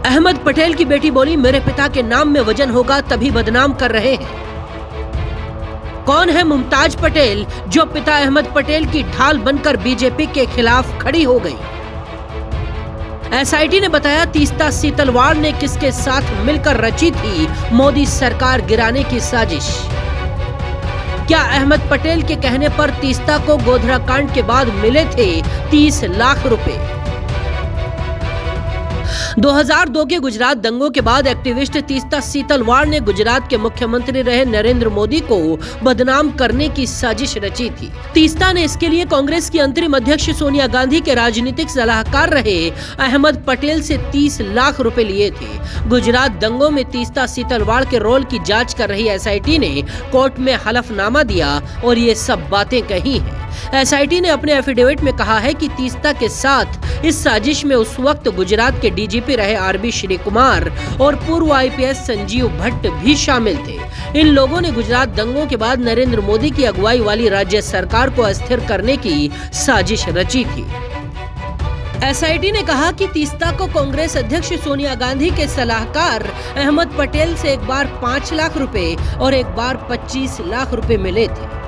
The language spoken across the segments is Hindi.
अहमद पटेल की बेटी बोली, मेरे पिता के नाम में वजन होगा तभी बदनाम कर रहे हैं। कौन है मुमताज पटेल जो पिता अहमद पटेल की ढाल बनकर बीजेपी के खिलाफ खड़ी हो गई? एसआईटी ने बताया, तीस्ता सीतलवाड़ ने किसके साथ मिलकर रची थी मोदी सरकार गिराने की साजिश। क्या अहमद पटेल के कहने पर तीस्ता को गोधरा कांड के बाद मिले थे 30 लाख रुपए? 2002 के गुजरात दंगों के बाद एक्टिविस्ट तीस्ता सीतलवाड़ ने गुजरात के मुख्यमंत्री रहे नरेंद्र मोदी को बदनाम करने की साजिश रची थी। तीस्ता ने इसके लिए कांग्रेस की अंतरिम अध्यक्ष सोनिया गांधी के राजनीतिक सलाहकार रहे अहमद पटेल से 30 लाख रुपए लिए थे। गुजरात दंगों में तीस्ता सीतलवाड़ के रोल की जांच कर रही एसआईटी ने कोर्ट में हलफनामा दिया और ये सब बातें कही हैं। एसआईटी ने अपने एफिडेविट में कहा है कि तीस्ता के साथ इस साजिश में उस वक्त गुजरात के डीजीपी रहे आरबी श्री कुमार और पूर्व आईपीएस संजीव भट्ट भी शामिल थे। इन लोगों ने गुजरात दंगों के बाद नरेंद्र मोदी की अगुवाई वाली राज्य सरकार को अस्थिर करने की साजिश रची थी। एसआईटी ने कहा कि तीस्ता को कांग्रेस अध्यक्ष सोनिया गांधी के सलाहकार अहमद पटेल से एक बार 5 लाख रुपए और एक बार 25 लाख रुपए मिले थे।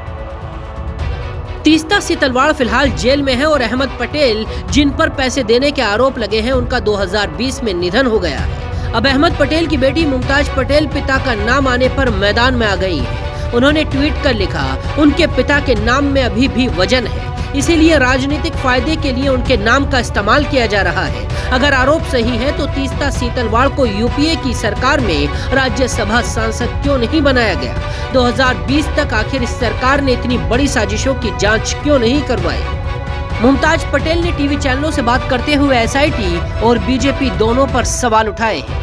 तीस्ता सीतलवाड़ फिलहाल जेल में है और अहमद पटेल, जिन पर पैसे देने के आरोप लगे हैं, उनका 2020 में निधन हो गया है। अब अहमद पटेल की बेटी मुमताज पटेल पिता का नाम आने पर मैदान में आ गई है। उन्होंने ट्वीट कर लिखा, उनके पिता के नाम में अभी भी वजन है, इसीलिए राजनीतिक फायदे के लिए उनके नाम का इस्तेमाल किया जा रहा है। अगर आरोप सही है तो तीस्ता सीतलवाड़ को यूपीए की सरकार में राज्यसभा सांसद क्यों नहीं बनाया गया? 2020 तक आखिर इस सरकार ने इतनी बड़ी साजिशों की जांच क्यों नहीं करवाई? मुमताज पटेल ने टीवी चैनलों से बात करते हुए एसआईटी और बीजेपी दोनों पर सवाल उठाए हैं।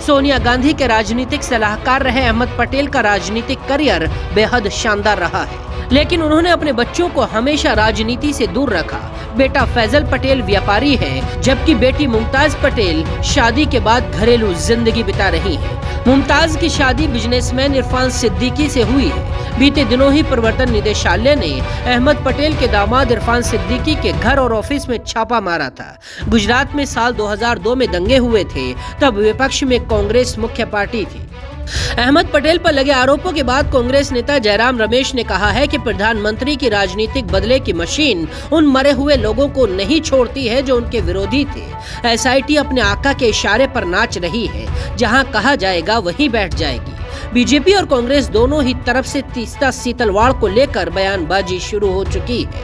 सोनिया गांधी के राजनीतिक सलाहकार रहे अहमद पटेल का राजनीतिक करियर बेहद शानदार रहा है, लेकिन उन्होंने अपने बच्चों को हमेशा राजनीति से दूर रखा। बेटा फैजल पटेल व्यापारी है, जबकि बेटी मुमताज पटेल शादी के बाद घरेलू जिंदगी बिता रही है। मुमताज की शादी बिजनेसमैन इरफान सिद्दीकी से हुई है। बीते दिनों ही प्रवर्तन निदेशालय ने अहमद पटेल के दामाद इरफान सिद्दीकी के घर और ऑफिस में छापा मारा था। गुजरात में साल 2002 में दंगे हुए थे, तब विपक्ष में कांग्रेस मुख्य पार्टी थी। अहमद पटेल पर लगे आरोपों के बाद कांग्रेस नेता जयराम रमेश ने कहा है कि प्रधानमंत्री की राजनीतिक बदले की मशीन उन मरे हुए लोगों को नहीं छोड़ती है जो उनके विरोधी थे। एसआईटी अपने आका के इशारे पर नाच रही है, जहां कहा जाएगा वहीं बैठ जाएगी। बीजेपी और कांग्रेस दोनों ही तरफ से तीस्ता सीतलवाड़ को लेकर बयानबाजी शुरू हो चुकी है,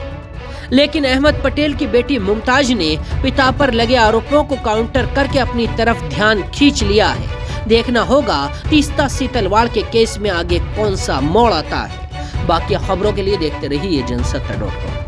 लेकिन अहमद पटेल की बेटी मुमताज ने पिता पर लगे आरोपों को काउंटर करके अपनी तरफ ध्यान खींच लिया है। देखना होगा तीस्ता सीतलवाड़ के केस में आगे कौन सा मोड़ आता है। बाकी खबरों के लिए देखते रहिए जनसत्ता.com।